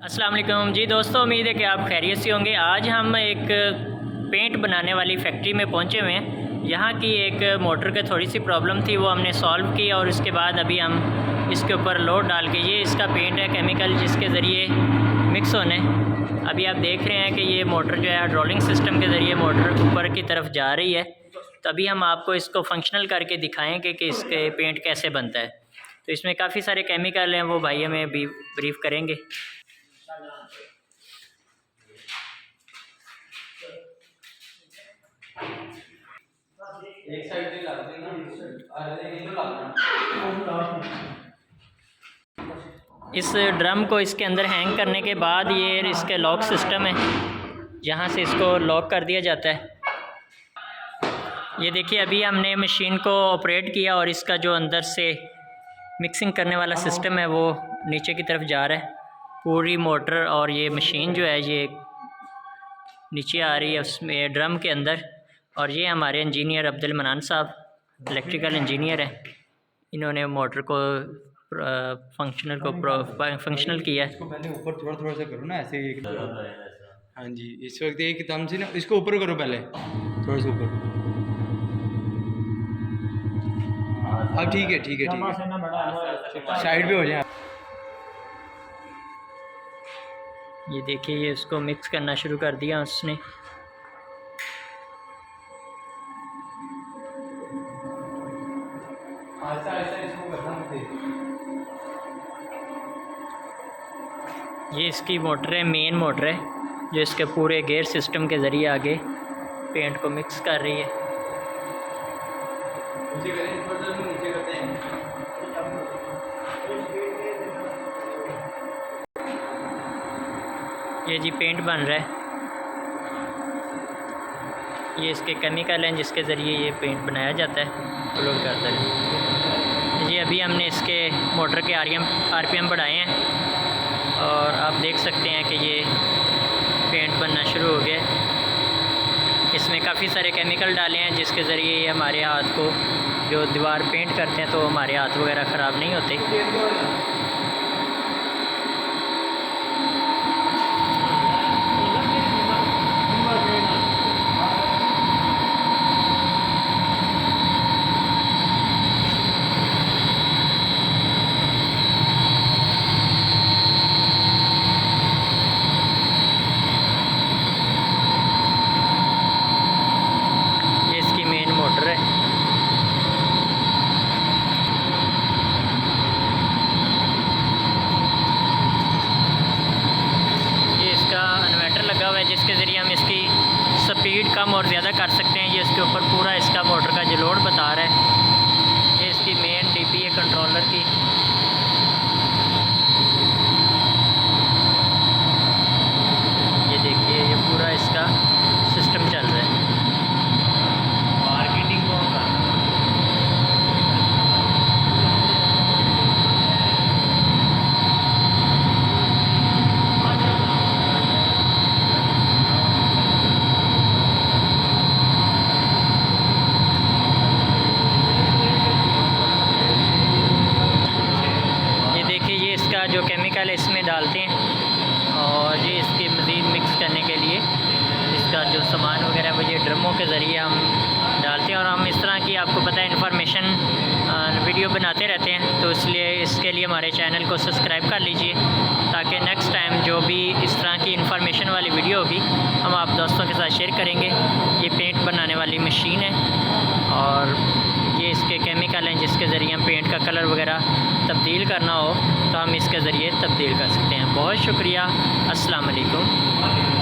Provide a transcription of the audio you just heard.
अस्सलाम वालेकुम जी दोस्तों, उम्मीद है कि आप खैरियत से होंगे। आज हम एक पेंट बनाने वाली फैक्ट्री में पहुंचे हुए हैं। यहाँ की एक मोटर के थोड़ी सी प्रॉब्लम थी, वो हमने सॉल्व की और उसके बाद अभी हम इसके ऊपर लोड डाल के, ये इसका पेंट है केमिकल जिसके ज़रिए मिक्स होने। अभी आप देख रहे हैं कि ये मोटर जो है हाइड्रोलिक सिस्टम के ज़रिए मोटर ऊपर की तरफ जा रही है। तो अभी हम आपको इसको फंक्शनल करके दिखाएँगे कि इसके पेंट कैसे बनता है। तो इसमें काफ़ी सारे केमिकल हैं, वो भाई हमें भी ब्रीफ करेंगे। एक साइड पे लग देना अरे ये तो लगना। इस ड्रम को इसके अंदर हैंग करने के बाद ये इसके लॉक सिस्टम है, यहाँ से इसको लॉक कर दिया जाता है। ये देखिए, अभी हमने मशीन को ऑपरेट किया और इसका जो अंदर से मिक्सिंग करने वाला सिस्टम है वो नीचे की तरफ जा रहा है। पूरी मोटर और ये मशीन जो है ये नीचे आ रही है उसमें ड्रम के अंदर। और ये हमारे इंजीनियर अब्दुल मनान साहब इलेक्ट्रिकल इंजीनियर हैं, इन्होंने मोटर को फंक्शनल किया है। इसको पहले ऊपर थोड़ा थोड़ा सा करो ना, ऐसे एक। हाँ जी, इस वक्त एकदम से ना इसको ऊपर करो, पहले थोड़ा सा ऊपर। अब ठीक है ठीक है ठीक है, साइड पे हो जाए। ये देखिए, ये उसको मिक्स करना शुरू कर दिया उसने। ऐसा ऐसा इसको करना मत। ये इसकी मोटर है, मेन मोटर है, जो इसके पूरे गेयर सिस्टम के ज़रिए आगे पेंट को मिक्स कर रही है। नीचे करें, थोड़ा सा नीचे करते हैं। ये जी पेंट बन रहा है, ये इसके केमिकल हैं जिसके ज़रिए ये पेंट बनाया जाता है लोड करता है। जी अभी हमने इसके मोटर के आरपीएम बढ़ाए हैं और आप देख सकते हैं कि ये पेंट बनना शुरू हो गया है। इसमें काफ़ी सारे केमिकल डाले हैं जिसके ज़रिए ये हमारे हाथ को, जो दीवार पेंट करते हैं तो हमारे हाथ वगैरह ख़राब नहीं होते। मोटर है, ये इसका इन्वर्टर लगा हुआ है जिसके ज़रिए हम इसकी स्पीड कम और ज़्यादा कर सकते हैं। ये इसके ऊपर पूरा इसका मोटर का जो लोड बता रहा है। ये इसकी मेन डीपी है कंट्रोलर की। ये देखिए, ये पूरा इसका सिस्टम चल रहा है। मार्केटिंग कौन कर रहा है? ये देखिए, ये इसका जो केमिकल है इसमें डालते हैं और ये इसके मज़ीद मिक्स करने के लिए इसका जो सामान वगैरह वो ये ड्रमों के ज़रिए हम डालते हैं। और हम इस तरह की, आपको पता है, इन्फॉर्मेशन वीडियो बनाते रहते हैं, तो इसलिए इसके लिए हमारे चैनल को सब्सक्राइब कर लीजिए ताकि नेक्स्ट टाइम जो भी इस तरह की इन्फॉर्मेशन वाली वीडियो होगी हम आप दोस्तों के साथ शेयर करेंगे। ये पेंट बनाने वाली मशीन है और ये इसके केमिकल हैं जिसके ज़रिए हम पेंट का कलर वगैरह तब्दील करना हो तो हम इसके ज़रिए तब्दील कर सकते हैं। बहुत शुक्रिया। अस्सलाम वालेकुम।